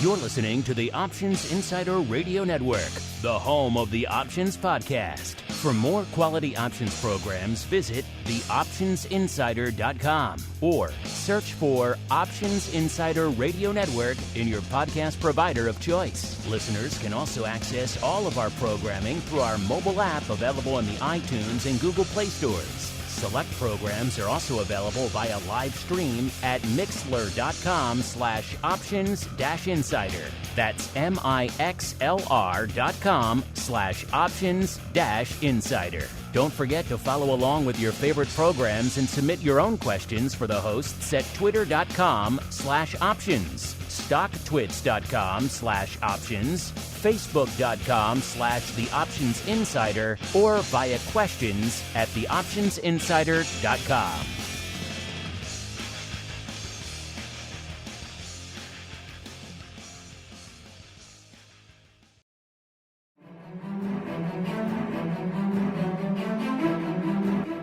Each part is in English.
You're listening to the Options Insider Radio Network, the home of the Options Podcast. For more quality options programs, visit theoptionsinsider.com or search for Options Insider Radio Network in your podcast provider of choice. Listeners can also access all of our programming through our mobile app available in the iTunes and Google Play stores. Select programs are also available via live stream at mixlr.com/options-insider. That's mixlr.com/options-insider. Don't forget to follow along with your favorite programs and submit your own questions for the hosts at twitter.com/options, stocktwits.com/options, facebook.com/theoptionsinsider, or via questions at theoptionsinsider.com.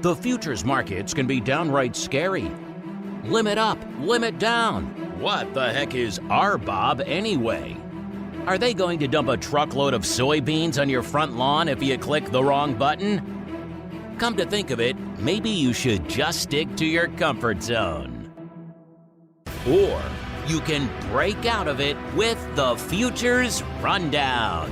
The futures markets can be downright scary. Limit up, limit down. What the heck is RBOB anyway? Are they going to dump a truckload of soybeans on your front lawn if you click the wrong button? Come to think of it, maybe you should just stick to your comfort zone. Or you can break out of it with the Futures Rundown.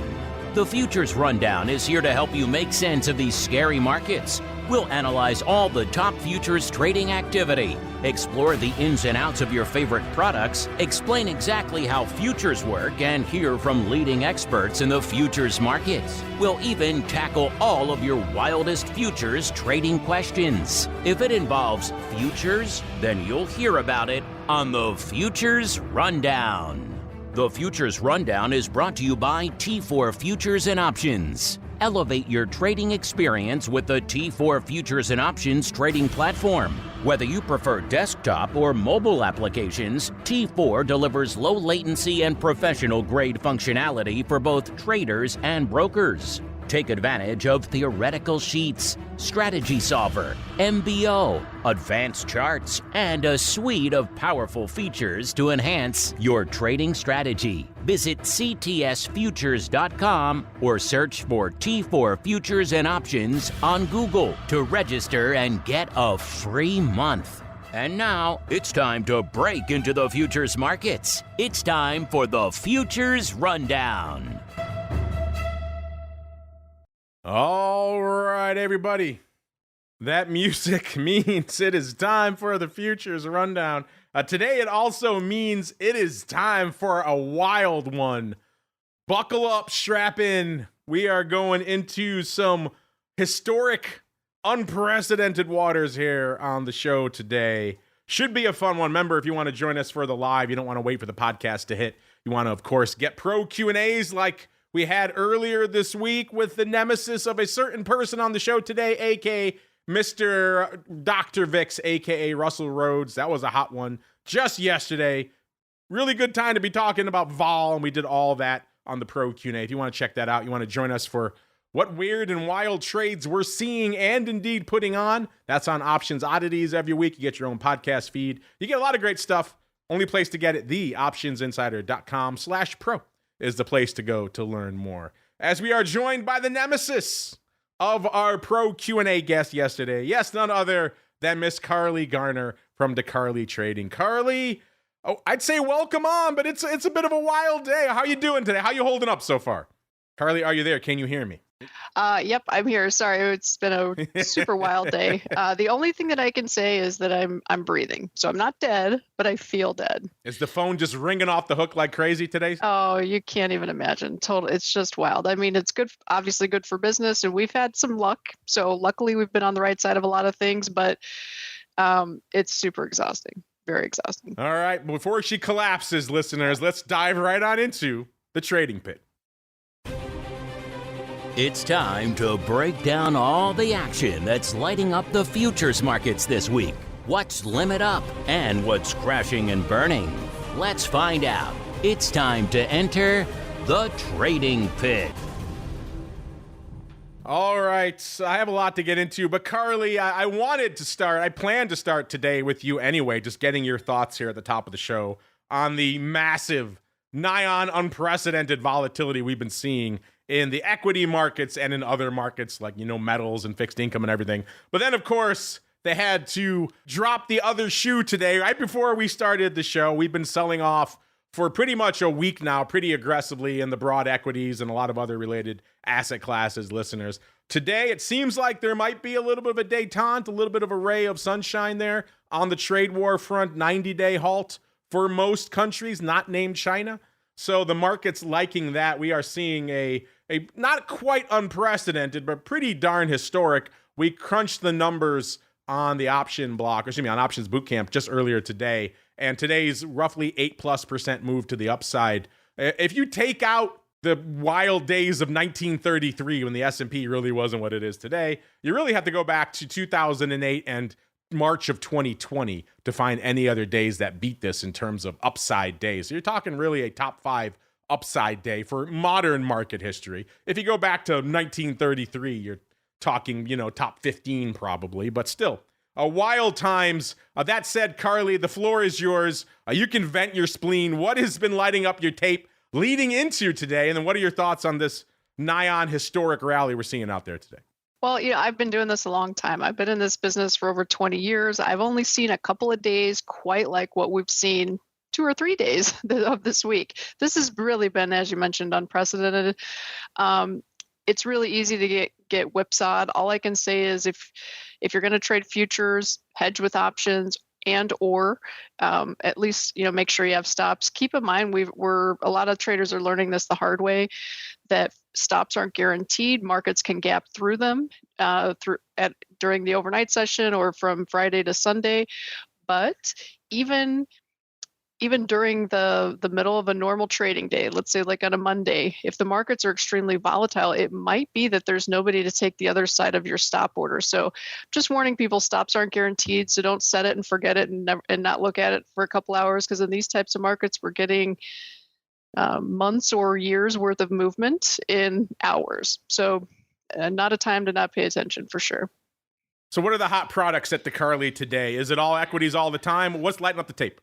The Futures Rundown is here to help you make sense of these scary markets. We'll analyze all the top futures trading activity, explore the ins and outs of your favorite products, explain exactly how futures work, and hear from leading experts in the futures markets. We'll even tackle all of your wildest futures trading questions. If it involves futures, then you'll hear about it on the Futures Rundown. The Futures Rundown is brought to you by T4 Futures and Options. Elevate your trading experience with the T4 Futures and Options trading platform. Whether you prefer desktop or mobile applications, T4 delivers low latency and professional grade functionality for both traders and brokers. Take advantage of theoretical sheets, strategy solver, MBO, advanced charts, and a suite of powerful features to enhance your trading strategy. Visit ctsfutures.com or search for T4 Futures and Options on Google to register and get a free month. And now, it's time to break into the futures markets. It's time for the Futures Rundown. All right, everybody. That music means it is time for the Futures Rundown. Today, it also means it is time for a wild one. Buckle up, strap in. We are going into some historic, unprecedented waters here on the show today. Should be a fun one. Remember, if you want to join us for the live, you don't want to wait for the podcast to hit. You want to, of course, get pro Q&As like we had earlier this week with the nemesis of a certain person on the show today, a.k.a. Mr. Dr. Vix, a.k.a. Russell Rhodes. That was a hot one just yesterday. Really good time to be talking about vol, and we did all that on the Pro Q&A. If you want to check that out, you want to join us for what weird and wild trades we're seeing and indeed putting on. That's on Options Oddities every week. You get your own podcast feed. You get a lot of great stuff. Only place to get it, theoptionsinsider.com/pro. is the place to go to learn more. As we are joined by the nemesis of our Pro Q&A guest yesterday. Yes, none other than Miss Carley Garner from DeCarley Trading. Carley, I'd say welcome on, but it's a bit of a wild day. How you doing today? How you holding up so far? Carley, are you there? Can you hear me? Yep, I'm here. Sorry, it's been a super wild day. The only thing that I can say is that I'm breathing. So I'm not dead, but I feel dead. Is the phone just ringing off the hook like crazy today? Oh, you can't even imagine. It's just wild. I mean, it's good, obviously good for business, and we've had some luck. So luckily we've been on the right side of a lot of things, but it's super exhausting. Very exhausting. All right, before she collapses, listeners, let's dive right on into the trading pit. It's time to break down all the action that's lighting up the futures markets this week. What's limit up and what's crashing and burning? Let's find out. It's time to enter the trading pit. All right, I have a lot to get into, but Carley, I planned to start today with you anyway, just getting your thoughts here at the top of the show on the massive nigh on unprecedented volatility we've been seeing in the equity markets and in other markets like, metals and fixed income and everything. But then, of course, they had to drop the other shoe today. Right before we started the show, we've been selling off for pretty much a week now, pretty aggressively in the broad equities and a lot of other related asset classes, listeners. Today, it seems like there might be a little bit of a détente, a little bit of a ray of sunshine there on the trade war front, 90-day halt for most countries, not named China. So the market's liking that. We are seeing a not quite unprecedented, but pretty darn historic. We crunched the numbers on the option block, on options bootcamp just earlier today, and today's roughly 8+% move to the upside. If you take out the wild days of 1933 when the S&P really wasn't what it is today, you really have to go back to 2008 and March of 2020 to find any other days that beat this in terms of upside days. So you're talking really a top 5 upside day for modern market history. If you go back to 1933, you're talking, top 15 probably, but still. Wild times. That said, Carley, the floor is yours. You can vent your spleen. What has been lighting up your tape leading into today? And then what are your thoughts on this nigh on historic rally we're seeing out there today? Well, I've been doing this a long time. I've been in this business for over 20 years. I've only seen a couple of days quite like what we've seen 2 or 3 days of this week. This has really been, as you mentioned, unprecedented. It's really easy to get whipsawed. All I can say is if you're going to trade futures, hedge with options, and or at least make sure you have stops. Keep in mind a lot of traders are learning this the hard way, that stops aren't guaranteed. Markets can gap through them during the overnight session or from Friday to Sunday. But even during the middle of a normal trading day, let's say like on a Monday, if the markets are extremely volatile, it might be that there's nobody to take the other side of your stop order. So just warning people, stops aren't guaranteed. So don't set it and forget it and not look at it for a couple hours, because in these types of markets, we're getting months or years worth of movement in hours. So not a time to not pay attention for sure. So what are the hot products at DeCarley today? Is it all equities all the time? What's lighting up the tape?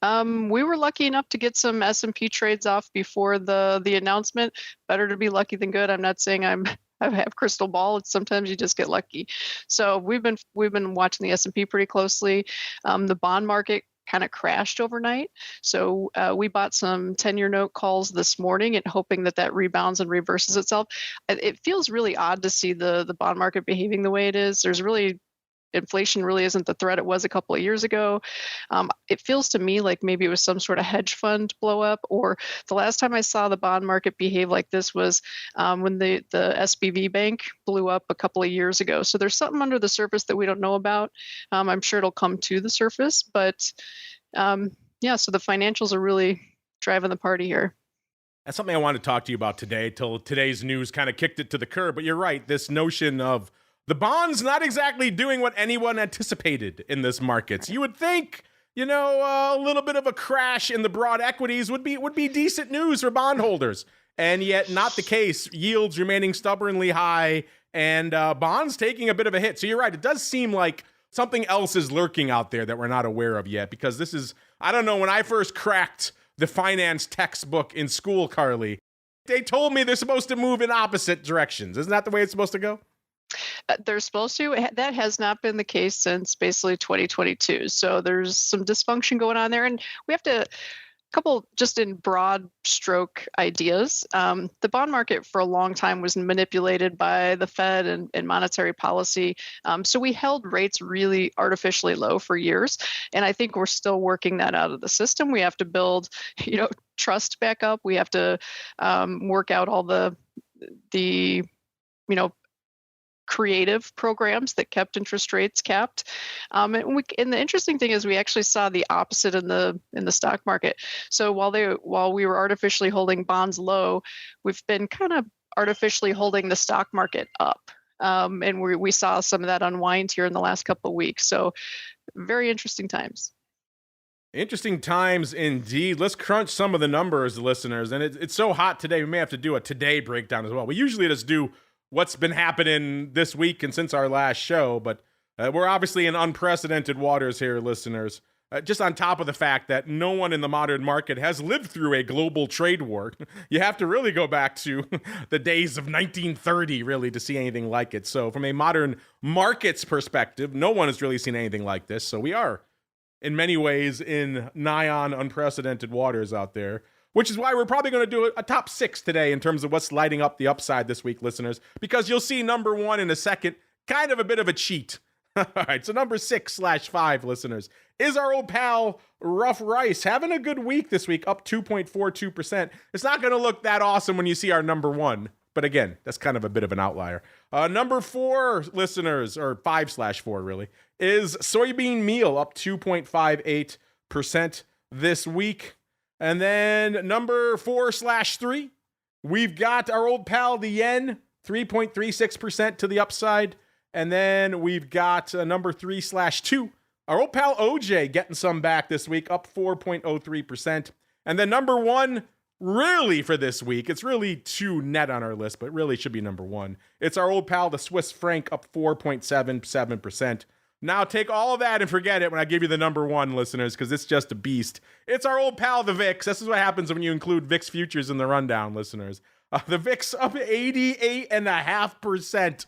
We were lucky enough to get some S&P trades off before the announcement. Better to be lucky than good. I'm not saying I have crystal ball. It's sometimes you just get lucky. So we've been watching the S&P pretty closely. The bond market kind of crashed overnight. So we bought some 10-year note calls this morning and hoping that rebounds and reverses itself. It feels really odd to see the bond market behaving the way it is. Inflation really isn't the threat it was a couple of years ago. It feels to me like maybe it was some sort of hedge fund blow up, or the last time I saw the bond market behave like this was when the SBV bank blew up a couple of years ago. So there's something under the surface that we don't know about. I'm sure it'll come to the surface, but so the financials are really driving the party here. That's something I wanted to talk to you about today, till today's news kind of kicked it to the curb. But you're right, this notion of the bonds not exactly doing what anyone anticipated in this markets. You would think, a little bit of a crash in the broad equities would be decent news for bondholders, and yet not the case. Yields remaining stubbornly high, and bonds taking a bit of a hit. So you're right. It does seem like something else is lurking out there that we're not aware of yet, because this is, I don't know, when I first cracked the finance textbook in school, Carley, they told me they're supposed to move in opposite directions. Isn't that the way it's supposed to go? They're supposed to. That has not been the case since basically 2022. So there's some dysfunction going on there. And we have to, couple just in broad stroke ideas. The bond market for a long time was manipulated by the Fed and monetary policy. So we held rates really artificially low for years. And I think we're still working that out of the system. We have to build, trust back up. We have to work out all the creative programs that kept interest rates capped. And the interesting thing is we actually saw the opposite in the stock market. So while we were artificially holding bonds low, we've been kind of artificially holding the stock market up. And we saw some of that unwind here in the last couple of weeks. So very interesting times. Interesting times indeed. Let's crunch some of the numbers, listeners. And it's so hot today, we may have to do a today breakdown as well. We usually just do what's been happening this week and since our last show, but we're obviously in unprecedented waters here, listeners. just on top of the fact that no one in the modern market has lived through a global trade war. You have to really go back to the days of 1930, really, to see anything like it. So from a modern markets perspective, no one has really seen anything like this. So we are, in many ways, in nigh on unprecedented waters out there, which is why we're probably going to do a top 6 today in terms of what's lighting up the upside this week, listeners, because you'll see number 1 in a second, kind of a bit of a cheat. All right, so number 6/5, listeners, is our old pal Rough Rice, having a good week this week, up 2.42%. It's not going to look that awesome when you see our number 1, but again, that's kind of a bit of an outlier. Number 4, listeners, or 5/4 really, is soybean meal, up 2.58% this week. And then number 4/3, we've got our old pal the yen, 3.36% to the upside. And then we've got number 3/2, our old pal OJ getting some back this week, up 4.03%. And then number 1, really for this week, it's really 2 net on our list, but really should be number 1. It's our old pal, the Swiss franc, up 4.77%. Now take all of that and forget it when I give you the number 1, listeners, because it's just a beast. It's our old pal, the VIX. This is what happens when you include VIX futures in the rundown, listeners. The VIX up 88.5%.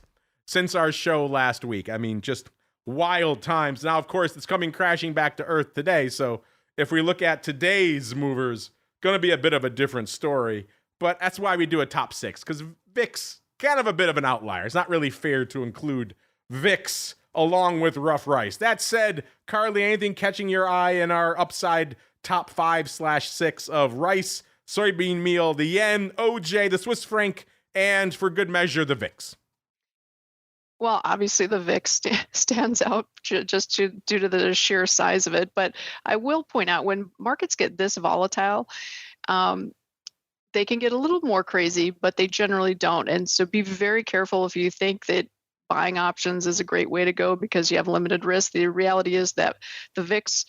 since our show last week. I mean, just wild times. Now, of course, it's coming crashing back to earth today. So if we look at today's movers, going to be a bit of a different story. But that's why we do a top 6, because VIX, kind of a bit of an outlier. It's not really fair to include VIX along with Rough Rice. That said, Carley, anything catching your eye in our upside top 5/6 of rice, soybean meal, the yen, OJ, the Swiss franc, and for good measure, the VIX? Well, obviously the VIX stands out due to the sheer size of it. But I will point out, when markets get this volatile, they can get a little more crazy, but they generally don't. And so be very careful if you think that buying options is a great way to go because you have limited risk. The reality is that the VIX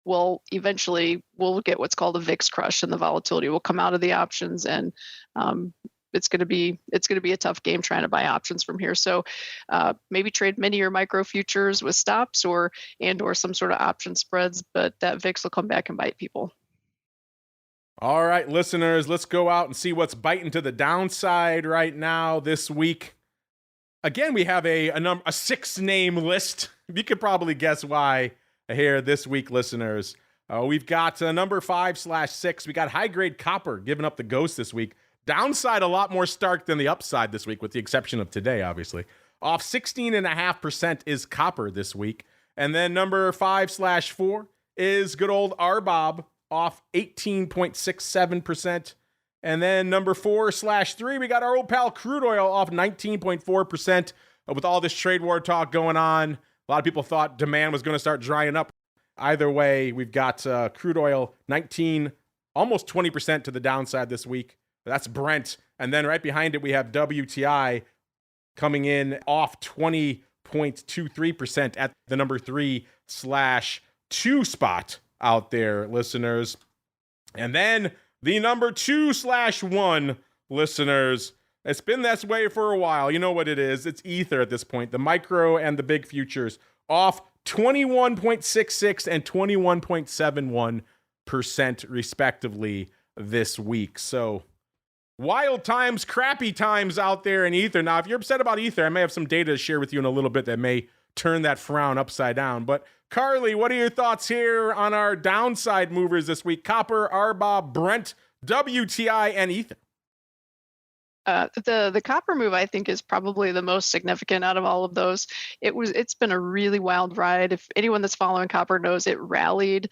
will get what's called a VIX crush, and the volatility will come out of the options, and it's going to be a tough game trying to buy options from here. So maybe trade mini or micro futures with stops or some sort of option spreads, but that VIX will come back and bite people. All right, listeners, let's go out and see what's biting to the downside right now this week. Again, we have a 6-name list. You could probably guess why here this week, listeners. We've got number 5/6. We got high-grade copper giving up the ghost this week. Downside a lot more stark than the upside this week, with the exception of today, obviously. Off 16.5% is copper this week. And then number 5/4 is good old RBOB, off 18.67%. And then number 4/3, we got our old pal crude oil, off 19.4%. With all this trade war talk going on, a lot of people thought demand was going to start drying up. Either way, we've got crude oil 19, almost 20% to the downside this week. That's Brent. And then right behind it, we have WTI coming in off 20.23% at the number 3/2 spot out there, listeners. And then the number 2/1, listeners. It's been this way for a while. You know what it is. It's Ether at this point. The micro and the big futures off 21.66 and 21.71% respectively this week. So wild times, crappy times out there in Ether. Now, if you're upset about Ether, I may have some data to share with you in a little bit that may turn that frown upside down. But Carley, what are your thoughts here on our downside movers this week? Copper, RBOB, Brent, WTI, and Ether. The copper move, I think, is probably the most significant out of all of those. It's been a really wild ride. If anyone that's following copper knows, it rallied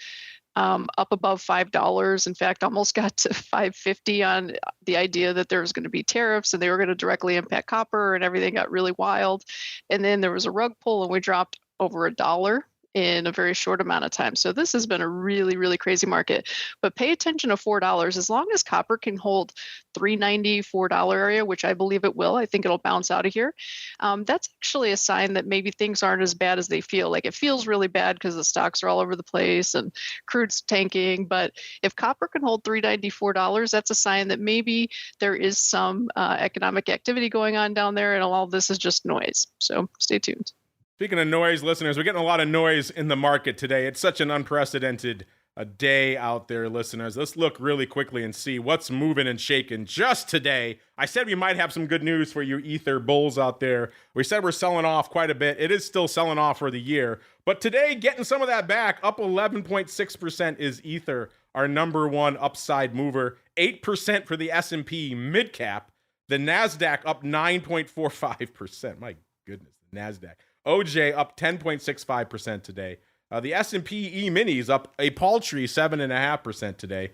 up above $5. In fact, almost got to $5.50 on the idea that there was going to be tariffs and they were going to directly impact copper, and everything got really wild. And then there was a rug pull and we dropped over $1 in a very short amount of time. So this has been a really, really crazy market. But pay attention to $4. As long as copper can hold $3.90, $4 area, which I believe it will, I think it'll bounce out of here. That's actually a sign that maybe things aren't as bad as they feel. Like, it feels really bad because the stocks are all over the place and crude's tanking. But if copper can hold $3.90, $4, that's a sign that maybe there is some economic activity going on down there, and all this is just noise. So stay tuned. Speaking of noise, listeners, we're getting a lot of noise in the market today. It's such an unprecedented day out there, listeners. Let's look really quickly and see what's moving and shaking just today. I said we might have some good news for you Ether bulls out there. We said we're selling off quite a bit. It is still selling off for the year. But today, getting some of that back, up 11.6% is Ether, our number one upside mover. 8% for the S&P mid-cap. The NASDAQ up 9.45%. My goodness, the NASDAQ. OJ up 10.65% today. The S&P E-minis up a paltry 7.5% today.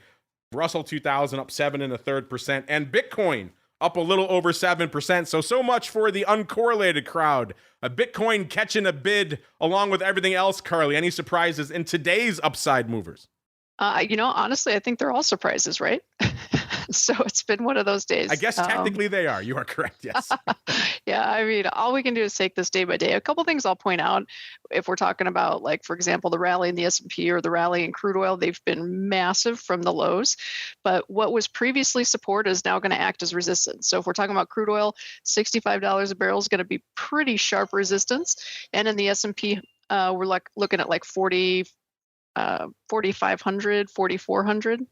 Russell 2000 up 7.33%. And Bitcoin up a little over 7%. So much for the uncorrelated crowd. A Bitcoin catching a bid along with everything else, Carly. Any surprises in today's upside movers? Honestly, I think they're all surprises, right? So it's been one of those days. I guess technically they are. You are correct, yes. Yeah, I mean, all we can do is take this day by day. A couple things I'll point out, if we're talking about, like, for example, the rally in the S&P or the rally in crude oil, they've been massive from the lows. But what was previously support is now going to act as resistance. So if we're talking about crude oil, $65 a barrel is going to be pretty sharp resistance. And in the S&P, we're looking at like 4,500, 4,400.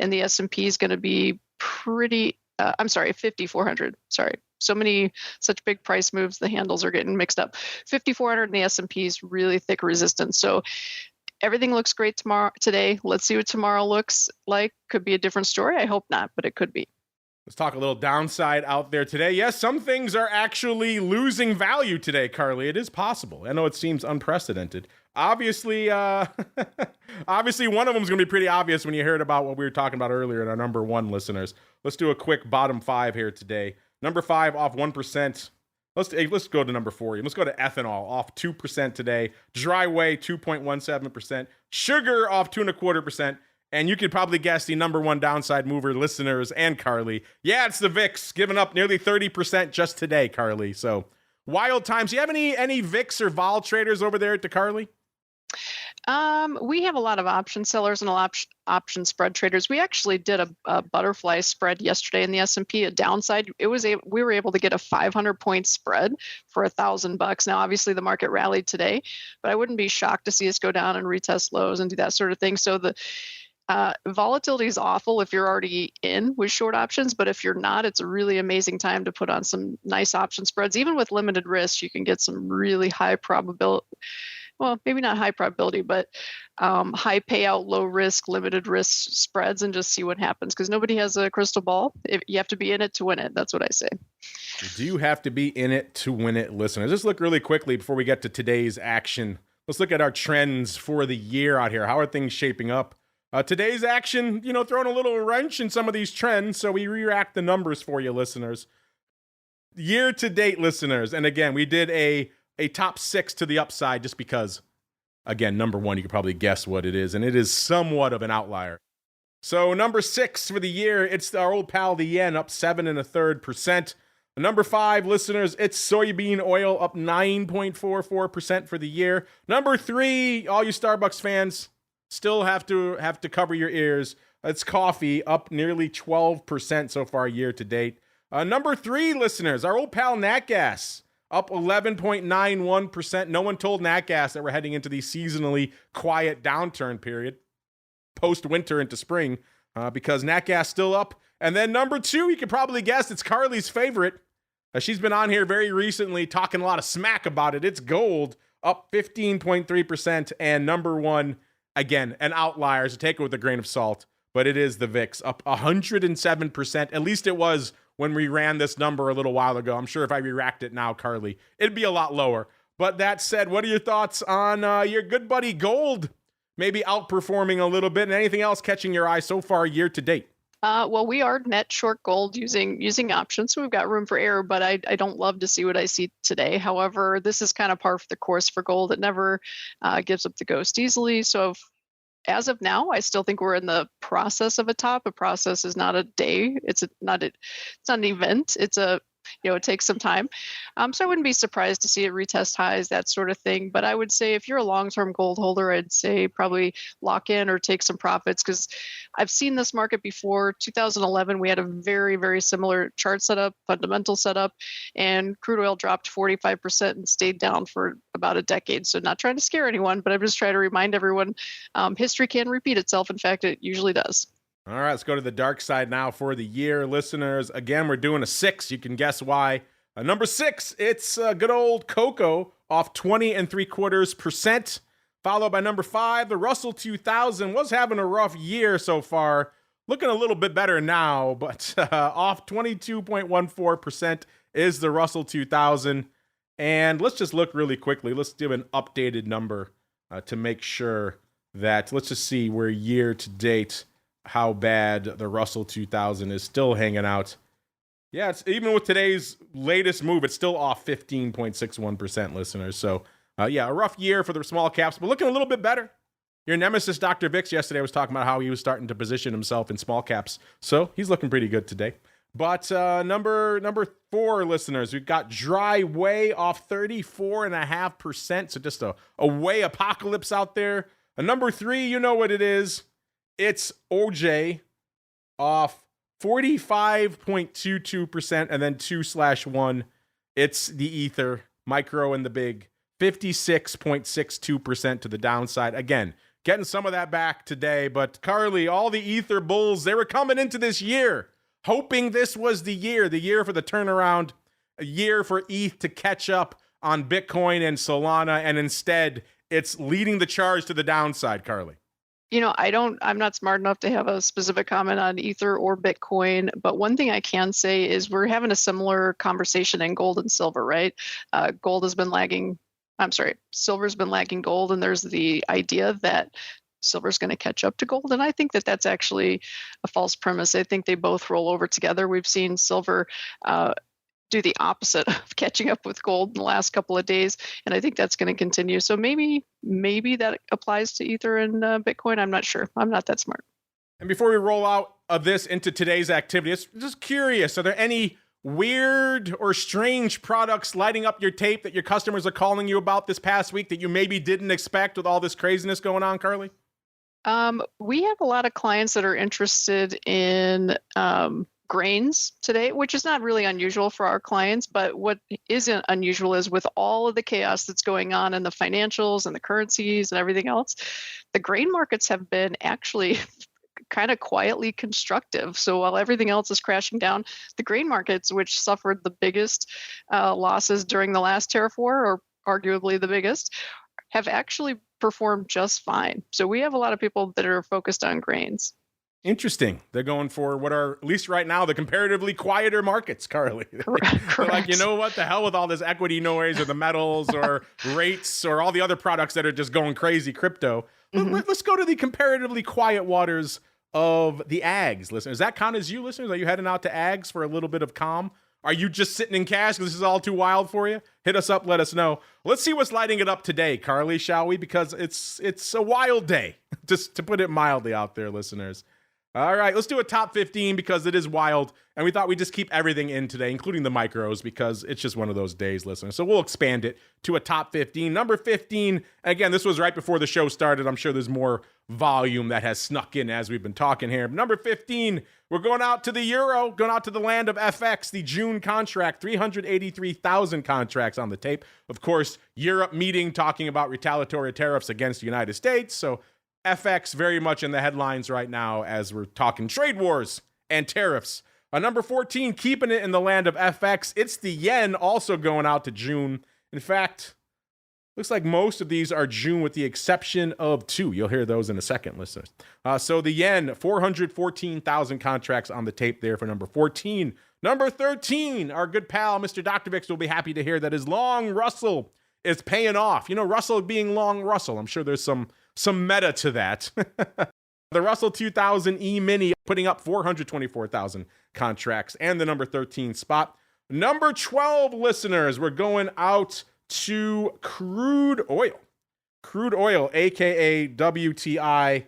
And the S&P is going to be 5,400. Sorry. Such big price moves, the handles are getting mixed up. 5,400 and the S&P is really thick resistance. So everything looks great today. Let's see what tomorrow looks like. Could be a different story. I hope not, but it could be. Let's talk a little downside out there today. Yes, some things are actually losing value today, Carly. It is possible. I know it seems unprecedented. Obviously, obviously one of them is going to be pretty obvious when you heard about what we were talking about earlier in our number one listeners. Let's do a quick bottom five here today. Number 5 off 1%. Let's go to number 4. Let's go to ethanol off 2% today. Dry whey 2.17%. Sugar off 2.25%. And you could probably guess the number one downside mover, listeners and Carly. Yeah, it's the VIX, giving up nearly 30% just today, Carly. So wild times. Do you have any VIX or vol traders over there at DeCarley? We have a lot of option sellers and option spread traders. We actually did a butterfly spread yesterday in the S&P. A downside, we were able to get a 500-point spread for $1,000. Now, obviously, the market rallied today, but I wouldn't be shocked to see us go down and retest lows and do that sort of thing. So the volatility is awful if you're already in with short options, but if you're not, it's a really amazing time to put on some nice option spreads. Even with limited risk, you can get some really high probability. Well, maybe not high probability, but high payout, low risk, limited risk spreads, and just see what happens, because nobody has a crystal ball. You have to be in it to win it. That's what I say. You do have to be in it to win it, listeners. Let's look really quickly before we get to today's action. Let's look at our trends for the year out here. How are things shaping up? Today's action, throwing a little wrench in some of these trends, so we re-rack the numbers for you, listeners. Year to date, listeners, and again, we did a top 6 to the upside just because, again, number 1, you could probably guess what it is, and it is somewhat of an outlier. So number 6 for the year, it's our old pal, the yen, up 7.33%. Number 5, listeners, it's soybean oil, up 9.44% for the year. Number 3, all you Starbucks fans, still have to cover your ears. It's coffee, up nearly 12% so far year to date. Number 3, listeners, our old pal Nat Gas, up 11.91%. No one told Nat Gas that we're heading into the seasonally quiet downturn period, post-winter into spring, because Nat Gas still up. And then number 2, you could probably guess, it's Carly's favorite. She's been on here very recently talking a lot of smack about it. It's gold, up 15.3%. And number 1, again, an outlier, so take it with a grain of salt, but it is the VIX, up 107%. At least it was when we ran this number a little while ago. I'm sure if I re-racked it now, Carly, it'd be a lot lower. But that said, what are your thoughts on your good buddy gold maybe outperforming a little bit, and anything else catching your eye so far year to date? Well, we are net short gold using options, so we've got room for error, but I don't love to see what I see today. However, this is kind of par for the course for gold. It never gives up the ghost easily. So as of now, I still think we're in the process of a top. A process is not a day. It's not an event. It's a it takes some time. So I wouldn't be surprised to see it retest highs, that sort of thing. But I would say if you're a long-term gold holder, I'd say probably lock in or take some profits, because I've seen this market before. 2011, we had a very, very similar chart setup, fundamental setup, and crude oil dropped 45% and stayed down for about a decade. So not trying to scare anyone, but I'm just trying to remind everyone, history can repeat itself. In fact, it usually does. All right, let's go to the dark side now for the year, listeners. Again, we're doing a 6. You can guess why. Number 6, it's good old cocoa off 20.75%. Followed by number 5, the Russell 2000 was having a rough year so far. Looking a little bit better now, but off 22.14% is the Russell 2000. And let's just look really quickly. Let's do an updated number to make sure that, let's just see where year to date, how bad the Russell 2000 is still hanging out. Yeah, it's even with today's latest move, it's still off 15.61%, listeners. So, a rough year for the small caps, but looking a little bit better. Your nemesis, Dr. Vix, yesterday was talking about how he was starting to position himself in small caps. So he's looking pretty good today. But number 4, listeners, we've got dry whey off 34.5%. So just a whey apocalypse out there. Number 3, you know what it is. It's OJ off 45.22%, and then 2/1. It's the Ether, micro and the big, 56.62% to the downside. Again, getting some of that back today, but Carley, all the Ether bulls, they were coming into this year, hoping this was the year for the turnaround, a year for ETH to catch up on Bitcoin and Solana, and instead, it's leading the charge to the downside, Carley. I'm not smart enough to have a specific comment on Ether or Bitcoin, but one thing I can say is we're having a similar conversation in gold and silver, right? Silver's been lagging gold, and there's the idea that silver's going to catch up to gold. And I think that that's actually a false premise. I think they both roll over together. We've seen silver do the opposite of catching up with gold in the last couple of days, and I think that's going to continue. So maybe that applies to Ether and Bitcoin. I'm not sure. I'm not that smart. And before we roll out of this into today's activity, it's just curious, are there any weird or strange products lighting up your tape that your customers are calling you about this past week that you maybe didn't expect with all this craziness going on, Carley? We have a lot of clients that are interested in grains today, which is not really unusual for our clients, but what isn't unusual is with all of the chaos that's going on in the financials and the currencies and everything else, the grain markets have been actually kind of quietly constructive. So while everything else is crashing down, the grain markets, which suffered the biggest losses during the last tariff war, or arguably the biggest, have actually performed just fine. So we have a lot of people that are focused on grains. Interesting. They're going for what are, at least right now, the comparatively quieter markets, Carley. Correct. They're like, you know what? The hell with all this equity noise or the metals or rates or all the other products that are just going crazy, crypto. Mm-hmm. Let's go to the comparatively quiet waters of the ags, listeners. Does that count as you, listeners? Are you heading out to ags for a little bit of calm? Are you just sitting in cash because this is all too wild for you? Hit us up, let us know. Let's see what's lighting it up today, Carley, shall we? Because it's a wild day, just to put it mildly out there, listeners. All right, let's do a top 15 because it is wild. And we thought we'd just keep everything in today, including the micros, because it's just one of those days, listeners. So we'll expand it to a top 15. Number 15, again, this was right before the show started. I'm sure there's more volume that has snuck in as we've been talking here. Number 15, we're going out to the euro, going out to the land of FX, the June contract, 383,000 contracts on the tape. Of course, Europe meeting, talking about retaliatory tariffs against the United States. So FX very much in the headlines right now as we're talking trade wars and tariffs. Number 14, keeping it in the land of FX. It's the yen, also going out to June. In fact, looks like most of these are June with the exception of 2. You'll hear those in a second, listeners. So the yen, 414,000 contracts on the tape there for number 14. Number 13, our good pal, Mr. Dr. Vix, will be happy to hear that his long Russell is paying off. You know, Russell being long Russell. I'm sure there's some meta to that. The Russell 2000 E-mini putting up 424,000 contracts and the number 13 spot. Number 12, listeners, we're going out to crude oil. Crude oil, aka WTI,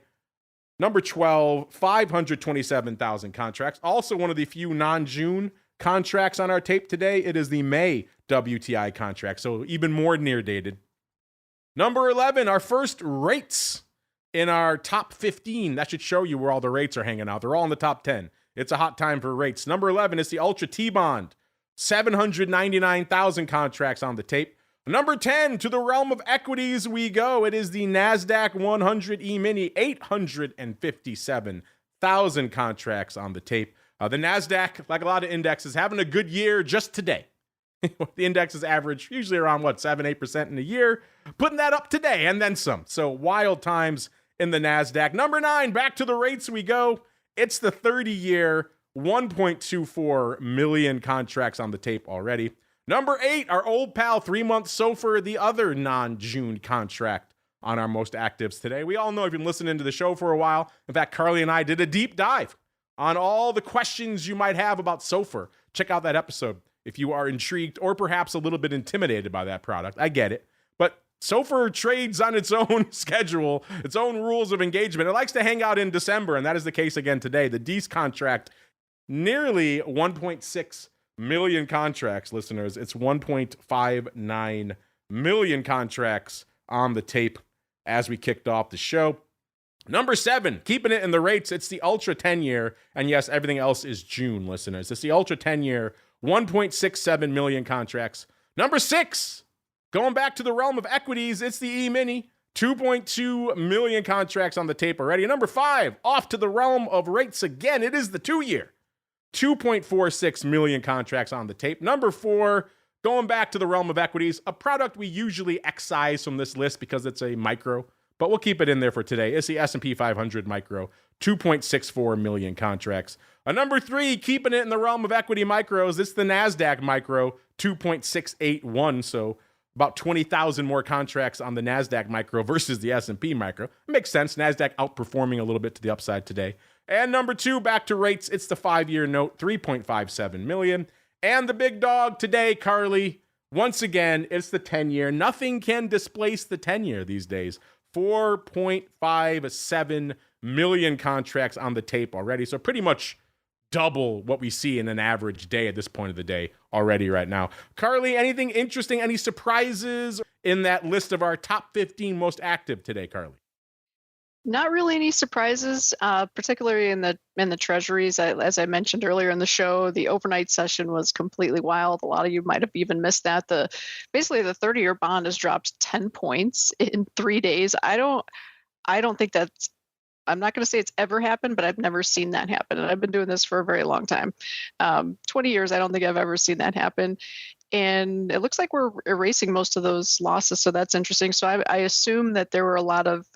number 12, 527,000 contracts. Also one of the few non-June contracts on our tape today. It is the May WTI contract, so even more near dated. Number 11, our first rates in our top 15. That should show you where all the rates are hanging out. They're all in the top 10. It's a hot time for rates. Number 11 is the Ultra T-Bond. 799,000 contracts on the tape. Number 10, to the realm of equities we go. It is the NASDAQ 100 E-mini. 857,000 contracts on the tape. The NASDAQ, like a lot of indexes, having a good year just today. The index is average, usually around, 7-8% in a year. Putting that up today and then some. So wild times in the NASDAQ. Number 9, back to the rates we go. It's the 30-year, 1.24 million contracts on the tape already. Number 8, our old pal, 3-month SOFR, the other non-June contract on our most actives today. We all know if you've been listening to the show for a while. In fact, Carly and I did a deep dive on all the questions you might have about SOFR. Check out that episode if you are intrigued or perhaps a little bit intimidated by that product. I get it. But SOFR trades on its own schedule, its own rules of engagement. It likes to hang out in December, and that is the case again today. The DEES contract, nearly 1.6 million contracts, listeners. It's 1.59 million contracts on the tape as we kicked off the show. Number 7, keeping it in the rates, it's the Ultra 10-year, and yes, everything else is June, listeners. It's the Ultra 10-year, 1.67 million contracts. Number 6, going back to the realm of equities, it's the E-mini, 2.2 million contracts on the tape already. Number 5, off to the realm of rates again, it is the 2-year, 2.46 million contracts on the tape. Number 4, going back to the realm of equities, a product we usually excise from this list because it's a micro, but we'll keep it in there for today. It's the S&P 500 micro, 2.64 million contracts. Number 3, keeping it in the realm of equity micros, it's the NASDAQ micro, 2.681, so about 20,000 more contracts on the NASDAQ micro versus the S&P micro. It makes sense. NASDAQ outperforming a little bit to the upside today. And number 2, back to rates, it's the 5-year note, 3.57 million. And the big dog today, Carly, once again, it's the 10-year. Nothing can displace the 10-year these days. 4.57 million contracts on the tape already. So pretty much double what we see in an average day at this point of the day already right now. Carly, anything interesting, any surprises in that list of our top 15 most active today, Carly? Not really any surprises, particularly in the treasuries. As I mentioned earlier in the show, the overnight session was completely wild. A lot of you might have even missed that. Basically the 30-year bond has dropped 10 points in 3 days. I don't think that's. I'm not going to say it's ever happened, but I've never seen that happen. And I've been doing this for a very long time. 20 years, I don't think I've ever seen that happen. And it looks like we're erasing most of those losses. So that's interesting. So I assume that there were a lot of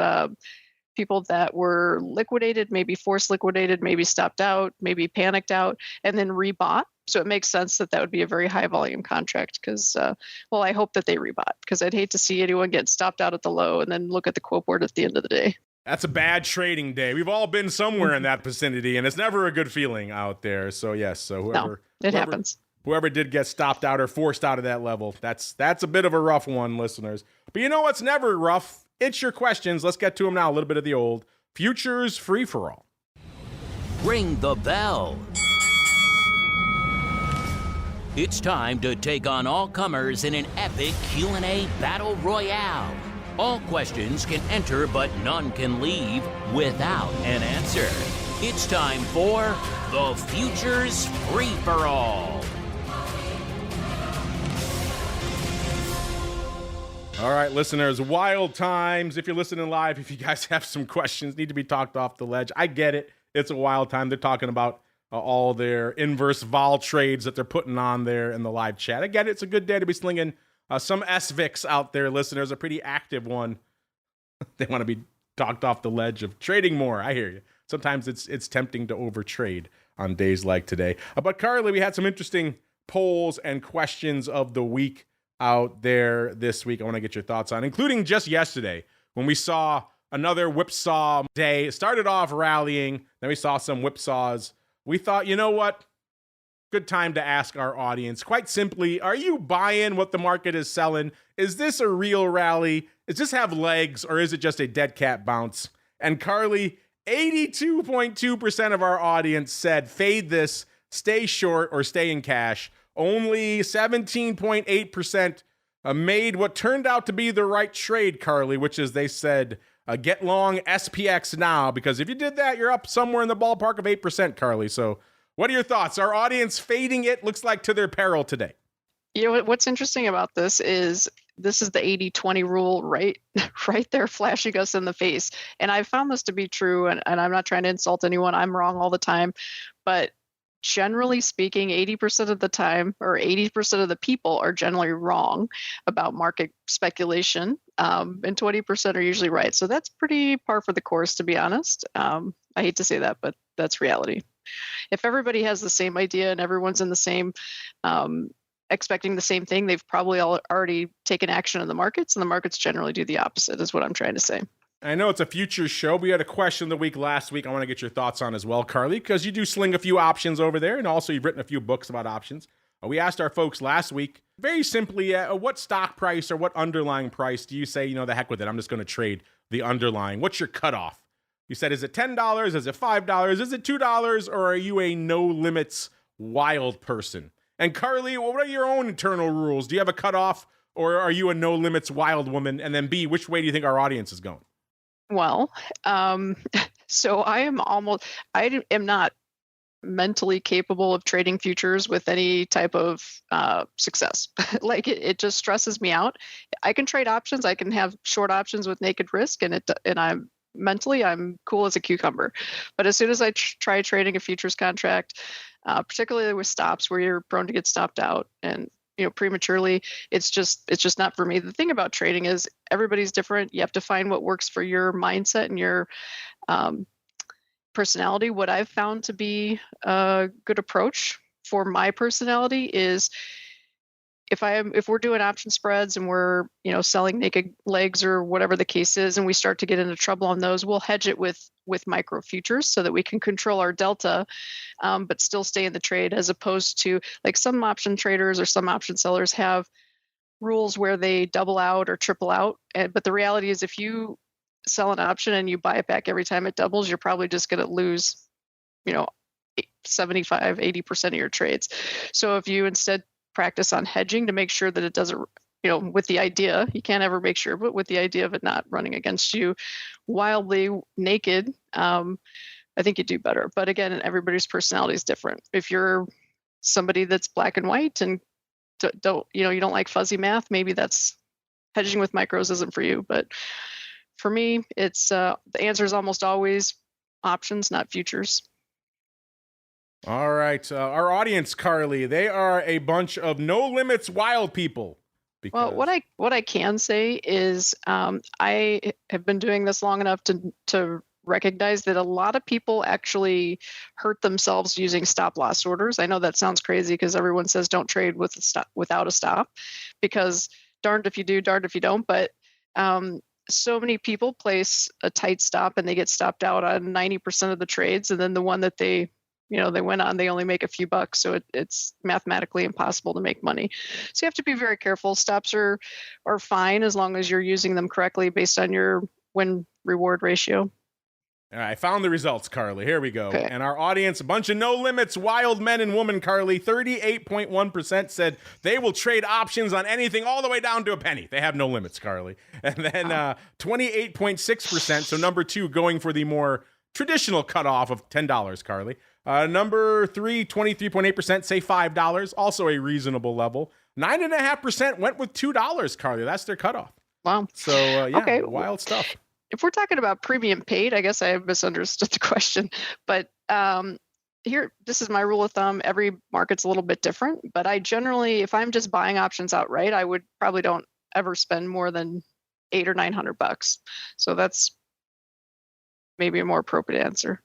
people that were liquidated, maybe forced liquidated, maybe stopped out, maybe panicked out, and then rebought. So it makes sense that would be a very high volume contract because, I hope that they rebought because I'd hate to see anyone get stopped out at the low and then look at the quote board at the end of the day. That's a bad trading day. We've all been somewhere in that vicinity, and it's never a good feeling out there. So yes, whoever happens. Whoever did get stopped out or forced out of that level, that's a bit of a rough one, listeners. But you know what's never rough? It's your questions. Let's get to them now. A little bit of the old futures free-for-all. Ring the bell. It's time to take on all comers in an epic Q&A battle royale. All questions can enter, but none can leave without an answer. It's time for the Futures Free-for-All. All right, listeners, wild times. If you're listening live, if you guys have some questions, need to be talked off the ledge. I get it. It's a wild time. They're talking about all their inverse vol trades that they're putting on there in the live chat. I get it. It's a good day to be slinging some SVIX out there, listeners, a pretty active one. They want to be talked off the ledge of trading more. I hear you. Sometimes it's tempting to overtrade on days like today. But Carly, we had some interesting polls and questions of the week out there this week. I want to get your thoughts on, including just yesterday when we saw another whipsaw day. It started off rallying, then we saw some whipsaws. We thought, you know what? Good time to ask our audience, quite simply, are you buying what the market is selling? Is this a real rally? Does this have legs, or is it just a dead cat bounce? And Carly, 82.2% of our audience said fade this, stay short or stay in cash. Only 17.8% made what turned out to be the right trade, Carley, which is they said, get long SPX now, because if you did that, you're up somewhere in the ballpark of 8%, Carley. So what are your thoughts? Our audience fading it looks like to their peril today. You know what's interesting about this is the 80-20 rule right there flashing us in the face. And I found this to be true, and I'm not trying to insult anyone. I'm wrong all the time. But generally speaking, 80% of the time, or 80% of the people are generally wrong about market speculation, and 20% are usually right. So that's pretty par for the course, to be honest. I hate to say that, but that's reality. If everybody has the same idea and everyone's in the same expecting the same thing, they've probably already taken action in the markets, and the markets generally do the opposite, is what I'm trying to say. I know it's a futures show. We had a question of the week last week I want to get your thoughts on as well, Carley, because you do sling a few options over there, and also you've written a few books about options. We asked our folks last week, very simply, what stock price or what underlying price do you say, the heck with it, I'm just going to trade the underlying? What's your cutoff? You said, is it $10? Is it $5? Is it $2? Or are you a no limits wild person? And Carley, what are your own internal rules? Do you have a cutoff, or are you a no limits wild woman? And then B, which way do you think our audience is going? Well, so I am not mentally capable of trading futures with any type of success. Like it just stresses me out. I can trade options. I can have short options with naked risk, and I'm cool as a cucumber. But as soon as I try trading a futures contract, particularly with stops where you're prone to get stopped out and prematurely, it's just not for me. The thing about trading is everybody's different. You have to find what works for your mindset and your personality. What I've found to be a good approach for my personality is if we're doing option spreads and we're selling naked legs or whatever the case is, and we start to get into trouble on those, we'll hedge it with micro futures so that we can control our delta, but still stay in the trade, as opposed to like some option traders or some option sellers have rules where they double out or triple out. But the reality is, if you sell an option and you buy it back every time it doubles, you're probably just going to lose 75-80% of your trades. So if you instead practice on hedging to make sure that it doesn't, with the idea, you can't ever make sure, but with the idea of it not running against you wildly naked, I think you do better. But again, everybody's personality is different. If you're somebody that's black and white and you don't like fuzzy math, maybe that's hedging with micros isn't for you. But for me, it's the answer is almost always options, not futures. All right. Our audience, Carley, they are a bunch of no limits wild people. Well, what I can say is I have been doing this long enough to recognize that a lot of people actually hurt themselves using stop loss orders. I know that sounds crazy because everyone says don't trade without a stop, because darned if you do, darned if you don't. But so many people place a tight stop and they get stopped out on 90% of the trades, and then the one that they went on, they only make a few bucks. So it's mathematically impossible to make money. So you have to be very careful. Stops are fine as long as you're using them correctly based on your win-reward ratio. All right, I found the results, Carley. Here we go. Okay. And our audience, a bunch of no limits, wild men and women, Carley, 38.1% said they will trade options on anything all the way down to a penny. They have no limits, Carley. And then 28.6%, so number 2, going for the more traditional cutoff of $10, Carley. Number 3, 23.8%, say $5, also a reasonable level. 9.5% went with $2, Carley. That's their cutoff. Wow. So, okay. Wild stuff. If we're talking about premium paid, I guess I have misunderstood the question. But here, this is my rule of thumb. Every market's a little bit different. But I generally, if I'm just buying options outright, I would probably don't ever spend more than $800 or $900. So that's maybe a more appropriate answer.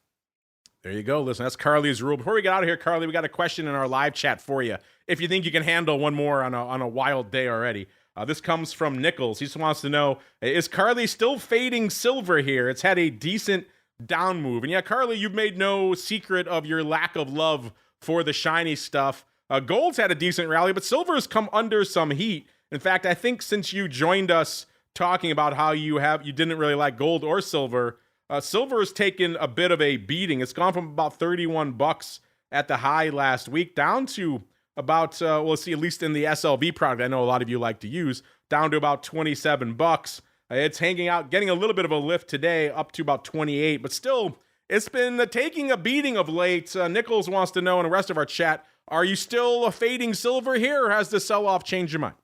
There you go. Listen, that's Carley's rule. Before we get out of here, Carley, we got a question in our live chat for you. If you think you can handle one more on a wild day already. This comes from Nichols. He just wants to know, is Carley still fading silver here? It's had a decent down move. And yeah, Carley, you've made no secret of your lack of love for the shiny stuff. Gold's had a decent rally, but silver has come under some heat. In fact, I think since you joined us talking about how you didn't really like gold or silver, silver has taken a bit of a beating. It's gone from about $31 at the high last week, down to about, we'll see, at least in the SLB product I know a lot of you like to use, down to about $27. It's hanging out, getting a little bit of a lift today, up to about 28, but still, it's been taking a beating of late. Nichols wants to know in the rest of our chat, are you still fading silver here, or has the sell-off changed your mind?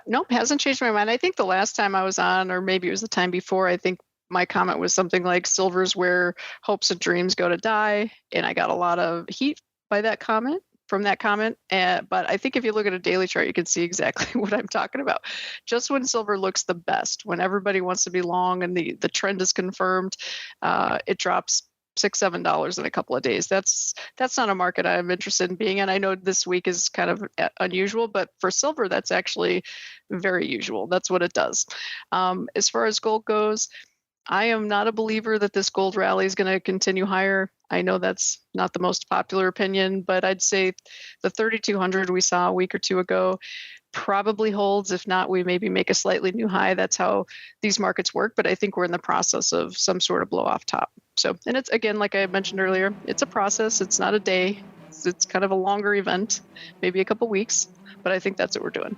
Nope, hasn't changed my mind. I think the last time I was on, or maybe it was the time before, I think my comment was something like silver's where hopes and dreams go to die. And I got a lot of heat by that comment, from that comment. But I think if you look at a daily chart, you can see exactly what I'm talking about. Just when silver looks the best, when everybody wants to be long and the trend is confirmed, it drops $6-7 in a couple of days. That's not a market I'm interested in being in. I know this week is kind of unusual, but for silver, that's actually very usual. That's what it does. As far as gold goes, I am not a believer that this gold rally is going to continue higher. I know that's not the most popular opinion, but I'd say the 3,200 we saw a week or two ago probably holds. If not, we maybe make a slightly new high. That's how these markets work. But I think we're in the process of some sort of blow off top. So, and it's, again, like I mentioned earlier, it's a process. It's not a day. It's kind of a longer event, maybe a couple weeks. But I think that's what we're doing.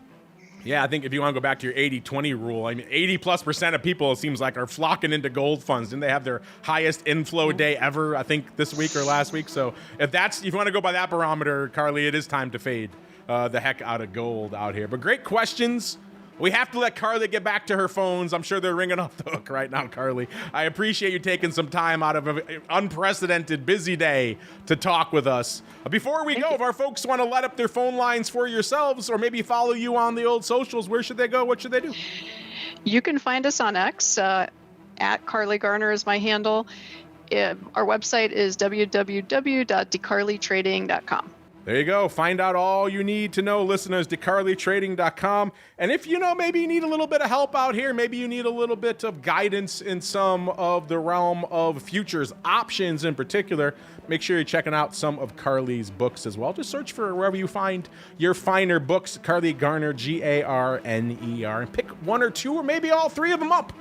Yeah, I think if you want to go back to your 80-20 rule, I mean, 80+% of people, it seems like, are flocking into gold funds. Didn't they have their highest inflow day ever, I think, this week or last week? So if you want to go by that barometer, Carly, it is time to fade the heck out of gold out here. But great questions. We have to let Carly get back to her phones. I'm sure they're ringing off the hook right now, Carly. I appreciate you taking some time out of an unprecedented busy day to talk with us. Before we go, if our folks want to light up their phone lines for yourselves or maybe follow you on the old socials, where should they go? What should they do? You can find us on X. At Carley Garner is my handle. Our website is www.DeCarleyTrading.com. There you go. Find out all you need to know, listeners, DeCarleyTrading.com. And if maybe you need a little bit of help out here, maybe you need a little bit of guidance in some of the realm of futures, options in particular, make sure you're checking out some of Carly's books as well. Just search for wherever you find your finer books, Carley Garner, Garner, and pick one or two or maybe all three of them up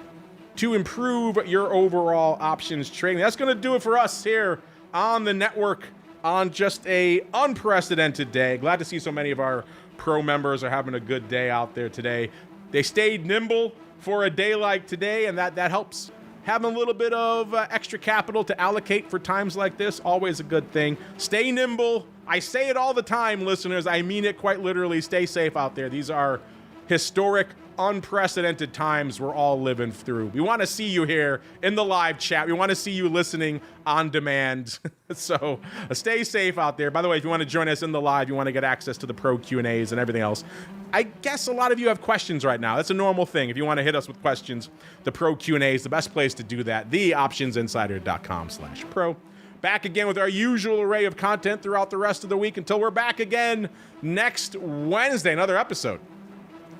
to improve your overall options trading. That's going to do it for us here on the network on just a unprecedented day. Glad to see so many of our pro members are having a good day out there today. They stayed nimble for a day like today, and that helps. Having a little bit of extra capital to allocate for times like this, always a good thing. Stay nimble. I say it all the time, listeners. I mean it quite literally. Stay safe out there. These are historic, unprecedented times we're all living through. We want to see you here in the live chat. We want to see you listening on demand. So stay safe out there. By the way, if you want to join us in the live, you want to get access to the pro Q&As and everything else. I guess a lot of you have questions right now. That's a normal thing. If you want to hit us with questions, the pro Q&A is the best place to do that. theoptionsinsider.com/pro. Back again with our usual array of content throughout the rest of the week until we're back again next Wednesday, another episode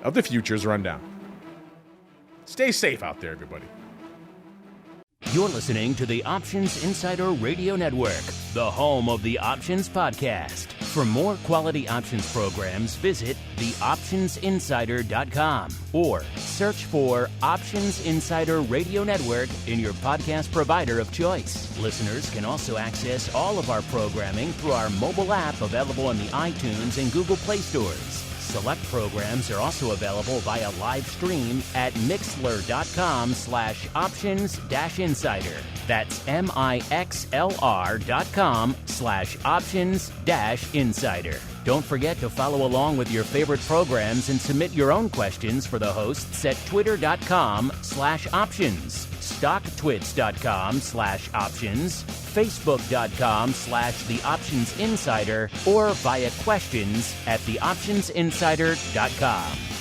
of the Futures Rundown. Stay safe out there, everybody. You're listening to the Options Insider Radio Network, the home of the Options Podcast. For more quality options programs, visit theoptionsinsider.com or search for Options Insider Radio Network in your podcast provider of choice. Listeners can also access all of our programming through our mobile app available in the iTunes and Google Play stores. Select programs are also available via live stream at mixlr.com/options-insider. That's mixlr.com/options-insider. Don't forget to follow along with your favorite programs and submit your own questions for the hosts at twitter.com/options, stocktwits.com/options, facebook.com/theoptionsinsider, or via questions at theoptionsinsider.com.